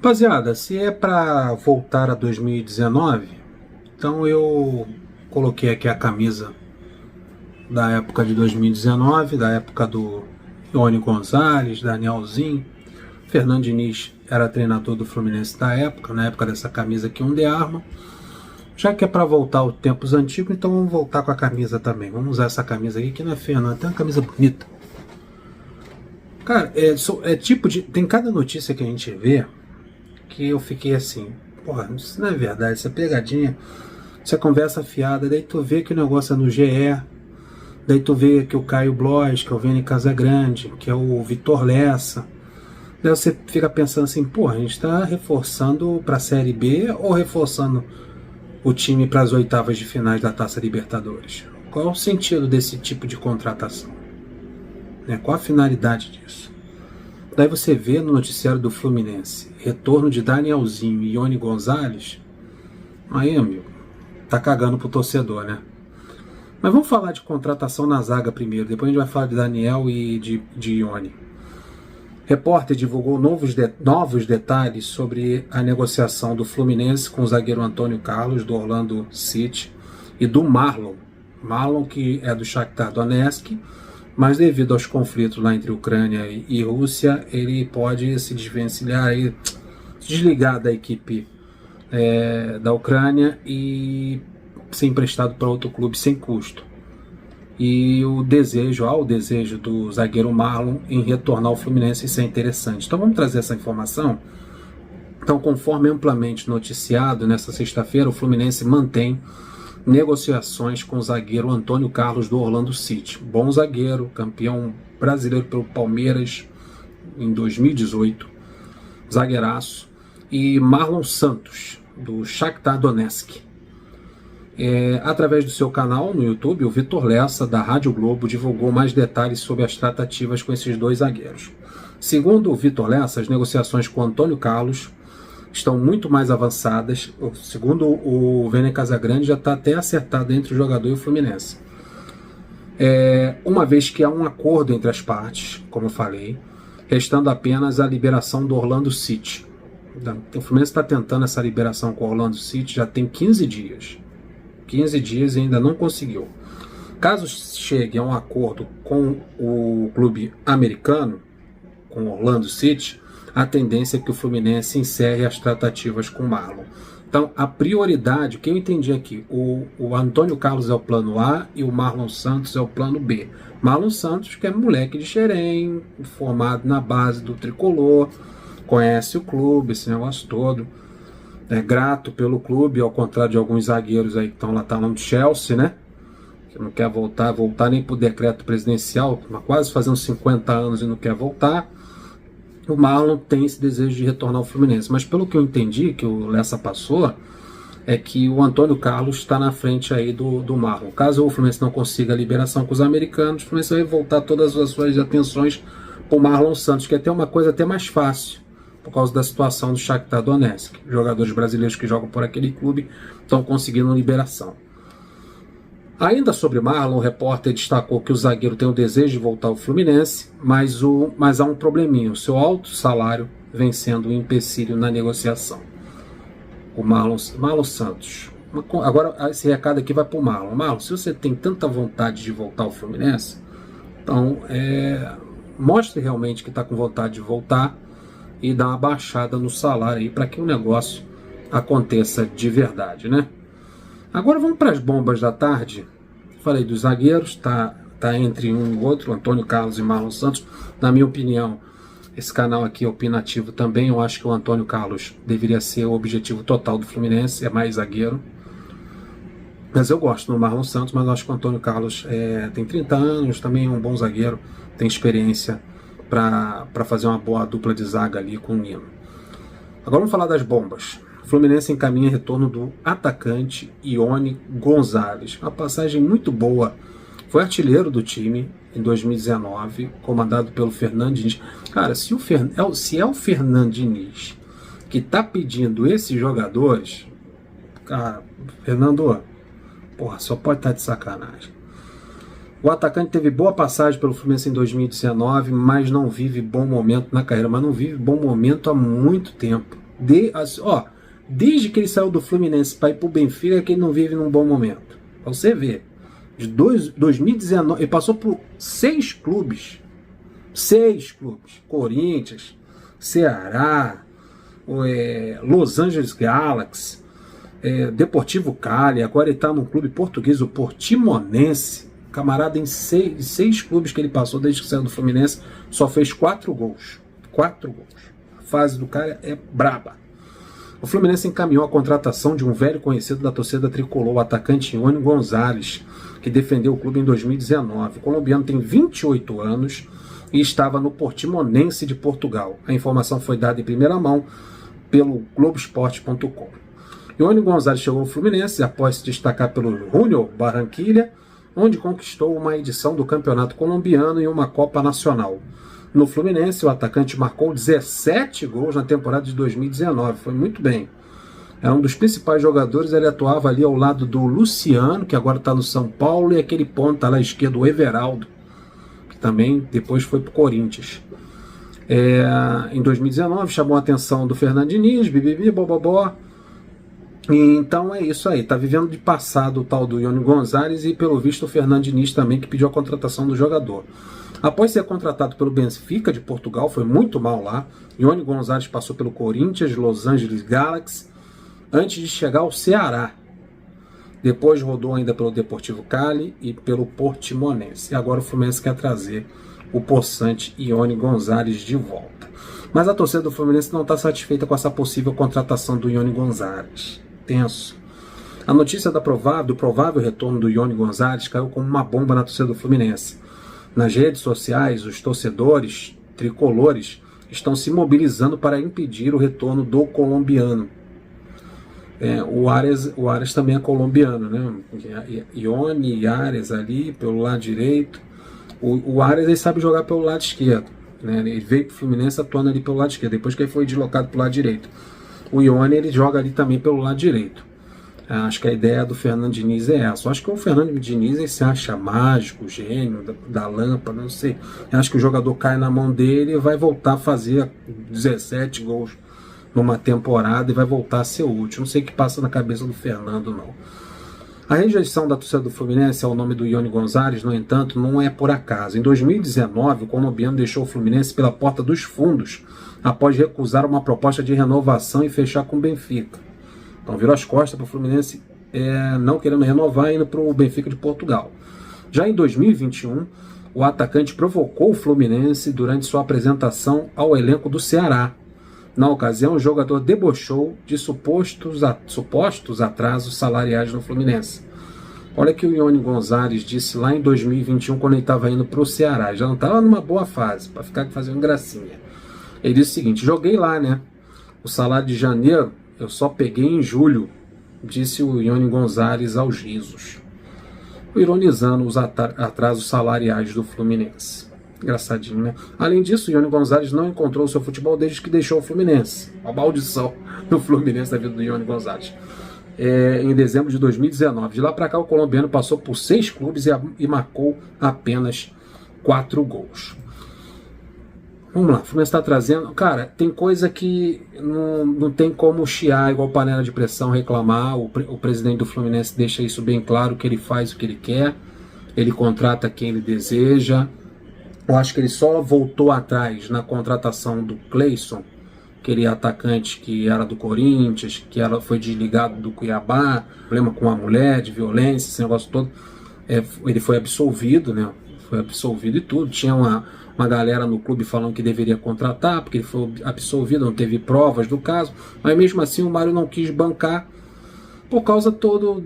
Rapaziada, se é para voltar a 2019, então eu coloquei aqui a camisa da época de 2019, da época do Ione Gonzalez, Danielzinho. Fernando Diniz era treinador do Fluminense da época, na época dessa camisa aqui, um de arma. Já que é para voltar aos tempos antigos, então vamos voltar com a camisa também. Vamos usar essa camisa aqui, que não é feia não, tem uma camisa bonita. Cara, é tipo de... Tem cada notícia que a gente vê que eu fiquei assim, porra, isso não é verdade, isso é pegadinha, isso é conversa fiada. Daí tu vê que o negócio é no GE, daí tu vê que o Caio Blois, que é o Vene Casagrande, que é o Vitor Lessa. Daí você fica pensando assim, porra, a gente está reforçando para a Série B ou reforçando o time para as oitavas de finais da Taça Libertadores? Qual é o sentido desse tipo de contratação? Qual a finalidade disso? Daí você vê no noticiário do Fluminense, retorno de Danielzinho e Ione Gonzalez. Aí, amigo, tá cagando pro torcedor, né? Mas vamos falar de contratação na zaga primeiro, depois a gente vai falar de Daniel e de Ione. Repórter divulgou novos detalhes sobre a negociação do Fluminense com o zagueiro Antônio Carlos, do Orlando City, e do Marlon. Marlon, que é do Shakhtar Donetsk, mas devido aos conflitos lá entre Ucrânia e Rússia, ele pode se desvencilhar, se desligar da equipe da Ucrânia e ser emprestado para outro clube sem custo. E o desejo do zagueiro Marlon em retornar ao Fluminense, isso é interessante. Então vamos trazer essa informação. Então, conforme amplamente noticiado, nesta sexta-feira, o Fluminense mantém negociações com o zagueiro Antônio Carlos do Orlando City. Bom zagueiro, campeão brasileiro pelo Palmeiras em 2018, zagueiraço. E Marlon Santos, do Shakhtar Donetsk. Através do seu canal no YouTube, o Vitor Lessa, da Rádio Globo, divulgou mais detalhes sobre as tratativas com esses dois zagueiros. Segundo o Vitor Lessa, as negociações com Antônio Carlos estão muito mais avançadas. Segundo o Vene Casagrande, já está até acertado entre o jogador e o Fluminense. Uma vez que há um acordo entre as partes, como eu falei, restando apenas a liberação do Orlando City. O Fluminense está tentando essa liberação com o Orlando City já tem 15 dias. 15 dias e ainda não conseguiu. Caso chegue a um acordo com o clube americano, com o Orlando City, a tendência é que o Fluminense encerre as tratativas com o Marlon. Então, a prioridade, o que eu entendi aqui, o Antônio Carlos é o plano A e o Marlon Santos é o plano B. Marlon Santos, que é moleque de Xerém, formado na base do Tricolor, conhece o clube, esse negócio todo. É grato pelo clube, ao contrário de alguns zagueiros aí que estão lá no Chelsea, né? Que não quer voltar nem por decreto presidencial, mas quase fazendo 50 anos e não quer voltar. O Marlon tem esse desejo de retornar ao Fluminense. Mas pelo que eu entendi, que o Lessa passou, é que o Antônio Carlos está na frente aí do Marlon. Caso o Fluminense não consiga a liberação com os americanos, o Fluminense vai voltar todas as suas atenções para o Marlon Santos, que é até uma coisa até mais fácil, por causa da situação do Shakhtar Donetsk. Jogadores brasileiros que jogam por aquele clube estão conseguindo liberação. Ainda sobre Marlon, o repórter destacou que o zagueiro tem o desejo de voltar ao Fluminense, mas há um probleminha. O seu alto salário vem sendo um empecilho na negociação. O Marlon Santos. Agora, esse recado aqui vai para o Marlon. Marlon, se você tem tanta vontade de voltar ao Fluminense, então mostre realmente que está com vontade de voltar e dá uma baixada no salário aí para que o negócio aconteça de verdade, né? Agora vamos para as bombas da tarde. Falei dos zagueiros, tá entre um e outro, Antônio Carlos e Marlon Santos. Na minha opinião, esse canal aqui é opinativo também. Eu acho que o Antônio Carlos deveria ser o objetivo total do Fluminense, é mais zagueiro. Mas eu gosto do Marlon Santos, mas eu acho que o Antônio Carlos tem 30 anos, também é um bom zagueiro, tem experiência para fazer uma boa dupla de zaga ali com o Nino. Agora vamos falar das bombas. O Fluminense encaminha retorno do atacante Ione Gonzalez. Uma passagem muito boa. Foi artilheiro do time em 2019, comandado pelo Fernando Diniz. Cara, se é o Fernando Diniz que está pedindo esses jogadores, cara, Fernando, porra, só pode estar de sacanagem. O atacante teve boa passagem pelo Fluminense em 2019, mas não vive bom momento na carreira. Mas não vive bom momento há muito tempo. Desde que ele saiu do Fluminense para ir para o Benfica, é que ele não vive num bom momento. Pra você ver. De 2019, ele passou por 6 clubes. 6 clubes. Corinthians, Ceará, Los Angeles Galaxy, Deportivo Cali. Agora ele está num clube português, o Portimonense. Camarada, em 6 clubes que ele passou desde que saiu do Fluminense, só fez 4 gols. 4 gols. A fase do cara é braba. O Fluminense encaminhou a contratação de um velho conhecido da torcida tricolor, o atacante Ione Gonzalez, que defendeu o clube em 2019. O colombiano tem 28 anos e estava no Portimonense de Portugal. A informação foi dada em primeira mão pelo Globoesporte.com. Ione Gonzalez chegou ao Fluminense após se destacar pelo Junior Barranquilla, onde conquistou uma edição do Campeonato Colombiano e uma Copa Nacional. No Fluminense, o atacante marcou 17 gols na temporada de 2019, foi muito bem. Era um dos principais jogadores, ele atuava ali ao lado do Luciano, que agora está no São Paulo, e aquele ponta lá à esquerda, o Everaldo, que também depois foi para o Corinthians. Em 2019, chamou a atenção do Fernando Diniz, bobobó. Então é isso aí, está vivendo de passado o tal do Ione Gonzalez e pelo visto o Fernando Diniz também, que pediu a contratação do jogador. Após ser contratado pelo Benfica de Portugal, foi muito mal lá. Ione Gonzalez passou pelo Corinthians, Los Angeles Galaxy, antes de chegar ao Ceará. Depois rodou ainda pelo Deportivo Cali e pelo Portimonense. E agora o Fluminense quer trazer o possante Ione Gonzalez de volta. Mas a torcida do Fluminense não está satisfeita com essa possível contratação do Ione Gonzalez. Tenso. A notícia do provável retorno do Ione Gonzalez caiu como uma bomba na torcida do Fluminense. Nas redes sociais, os torcedores tricolores estão se mobilizando para impedir o retorno do colombiano. O Ares também é colombiano, né? Ione e Ares ali pelo lado direito. O Ares ele sabe jogar pelo lado esquerdo, né? Ele veio para o Fluminense atuando ali pelo lado esquerdo, depois que ele foi deslocado para o lado direito. O Ione ele joga ali também pelo lado direito. Acho que a ideia do Fernando Diniz é essa. Acho que o Fernando Diniz ele se acha mágico, gênio da lâmpada, não sei. Acho que o jogador cai na mão dele e vai voltar a fazer 17 gols numa temporada e vai voltar a ser útil. Não sei o que passa na cabeça do Fernando, não. A rejeição da torcida do Fluminense ao nome do Ione Gonzalez, no entanto, não é por acaso. Em 2019, o colombiano deixou o Fluminense pela porta dos fundos após recusar uma proposta de renovação e fechar com o Benfica. Então virou as costas para o Fluminense não querendo renovar, indo para o Benfica de Portugal. Já em 2021, o atacante provocou o Fluminense durante sua apresentação ao elenco do Ceará. Na ocasião, o jogador debochou de supostos atrasos salariais no Fluminense. Olha que o Ione Gonzalez disse lá em 2021, quando ele estava indo para o Ceará. Já não estava numa boa fase, para ficar fazendo gracinha. Ele disse o seguinte: joguei lá, né? O salário de janeiro eu só peguei em julho, disse o Ione Gonzalez aos risos, ironizando os atrasos salariais do Fluminense. Engraçadinho, né? Além disso, o Ione Gonzalez não encontrou o seu futebol desde que deixou o Fluminense. Uma maldição do Fluminense da vida do Ione Gonzalez. Em dezembro de 2019. De lá para cá, o colombiano passou por 6 clubes e marcou apenas 4 gols. Vamos lá, o Fluminense está trazendo... Cara, tem coisa que não tem como chiar igual panela de pressão, reclamar. O presidente do Fluminense deixa isso bem claro, que ele faz o que ele quer, ele contrata quem ele deseja. Eu acho que ele só voltou atrás na contratação do Cleison, aquele atacante que era do Corinthians, que foi desligado do Cuiabá, problema com a mulher, de violência, esse negócio todo. Ele foi absolvido, né? Foi absolvido e tudo. Tinha uma galera no clube falando que deveria contratar, porque ele foi absolvido, não teve provas do caso, mas mesmo assim o Mário não quis bancar, por causa todo...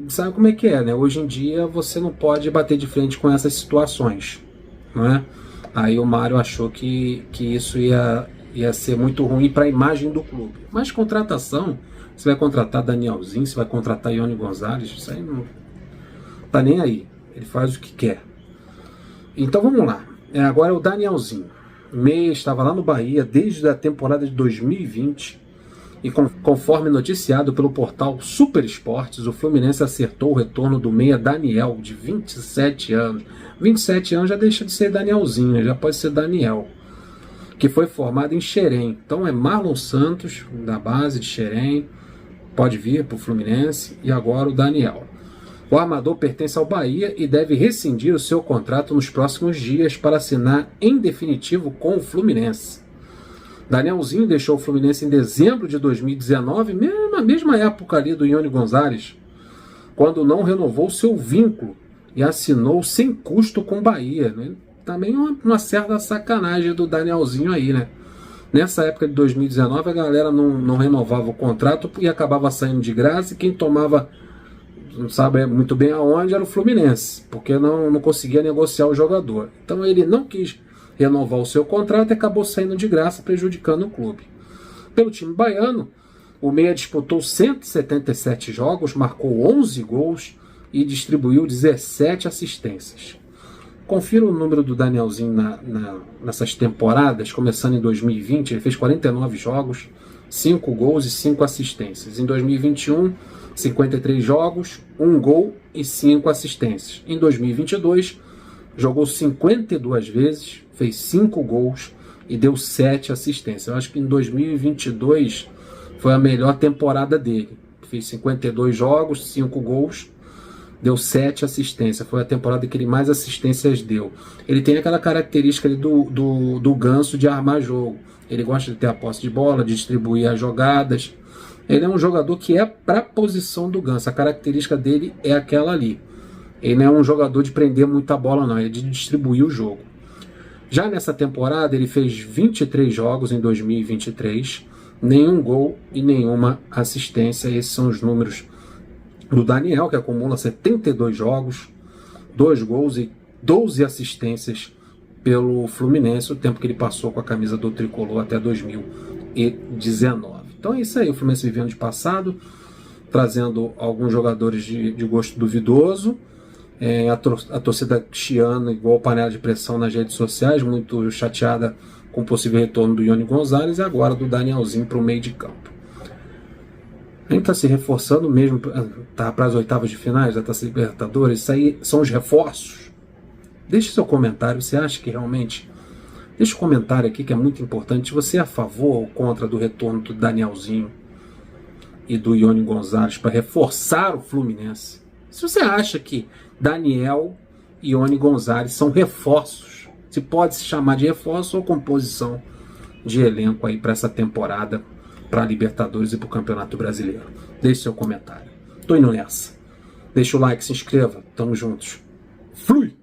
Sabe como é que é, né? Hoje em dia você não pode bater de frente com essas situações, não é? Aí o Mário achou que isso ia ser muito ruim para a imagem do clube. Mas contratação, você vai contratar Danielzinho, você vai contratar Ione Gonzalez, isso aí não tá nem aí, ele faz o que quer. Então vamos lá. Agora é o Danielzinho. Meia estava lá no Bahia desde a temporada de 2020 e conforme noticiado pelo portal Super Esportes, o Fluminense acertou o retorno do meia Daniel, de 27 anos. 27 anos já deixa de ser Danielzinho, já pode ser Daniel, que foi formado em Xerém. Então é Marlon Santos, da base de Xerém, pode vir para o Fluminense, e agora o Daniel. O armador pertence ao Bahia e deve rescindir o seu contrato nos próximos dias para assinar em definitivo com o Fluminense. Danielzinho deixou o Fluminense em dezembro de 2019, na mesma época ali do Ione Gonzalez, quando não renovou seu vínculo e assinou sem custo com o Bahia. Também uma certa sacanagem do Danielzinho aí, né? Nessa época de 2019 a galera não renovava o contrato e acabava saindo de graça, e quem tomava, não sabe muito bem aonde, era o Fluminense, porque não conseguia negociar o jogador. Então ele não quis renovar o seu contrato e acabou saindo de graça, prejudicando o clube. Pelo time baiano, o meia disputou 177 jogos, marcou 11 gols e distribuiu 17 assistências. Confira o número do Danielzinho nessas temporadas, começando em 2020, ele fez 49 jogos, 5 gols e 5 assistências. Em 2021, 53 jogos, 1 gol e 5 assistências. Em 2022, jogou 52 vezes, fez 5 gols e deu 7 assistências. Eu acho que em 2022 foi a melhor temporada dele. Fez 52 jogos, 5 gols, deu 7 assistências. Foi a temporada que ele mais assistências deu. Ele tem aquela característica ali do Ganso de armar jogo. Ele gosta de ter a posse de bola, de distribuir as jogadas. Ele é um jogador que é para a posição do Ganso. A característica dele é aquela ali. Ele não é um jogador de prender muita bola, não. Ele é de distribuir o jogo. Já nessa temporada, ele fez 23 jogos em 2023. Nenhum gol e nenhuma assistência. Esses são os números do Daniel, que acumula 72 jogos, 2 gols e 12 assistências pelo Fluminense, o tempo que ele passou com a camisa do Tricolor até 2019. Então é isso aí, o Fluminense vivendo de passado, trazendo alguns jogadores de gosto duvidoso, a torcida chiana igual panela de pressão nas redes sociais, muito chateada com o possível retorno do Ione Gonzalez e agora do Danielzinho para o meio de campo. A gente está se reforçando mesmo, tá para as oitavas de finais da Taça Libertadores, isso aí são os reforços. Deixe seu comentário, você acha que realmente... Deixa um comentário aqui que é muito importante, você é a favor ou contra do retorno do Danielzinho e do Ione Gonzalez para reforçar o Fluminense? Se você acha que Daniel e Ione Gonzalez são reforços, se pode se chamar de reforço ou composição de elenco aí para essa temporada, para a Libertadores e para o Campeonato Brasileiro. Deixe seu comentário. Tô indo nessa. Deixa o like, se inscreva. Tamo juntos. Flui!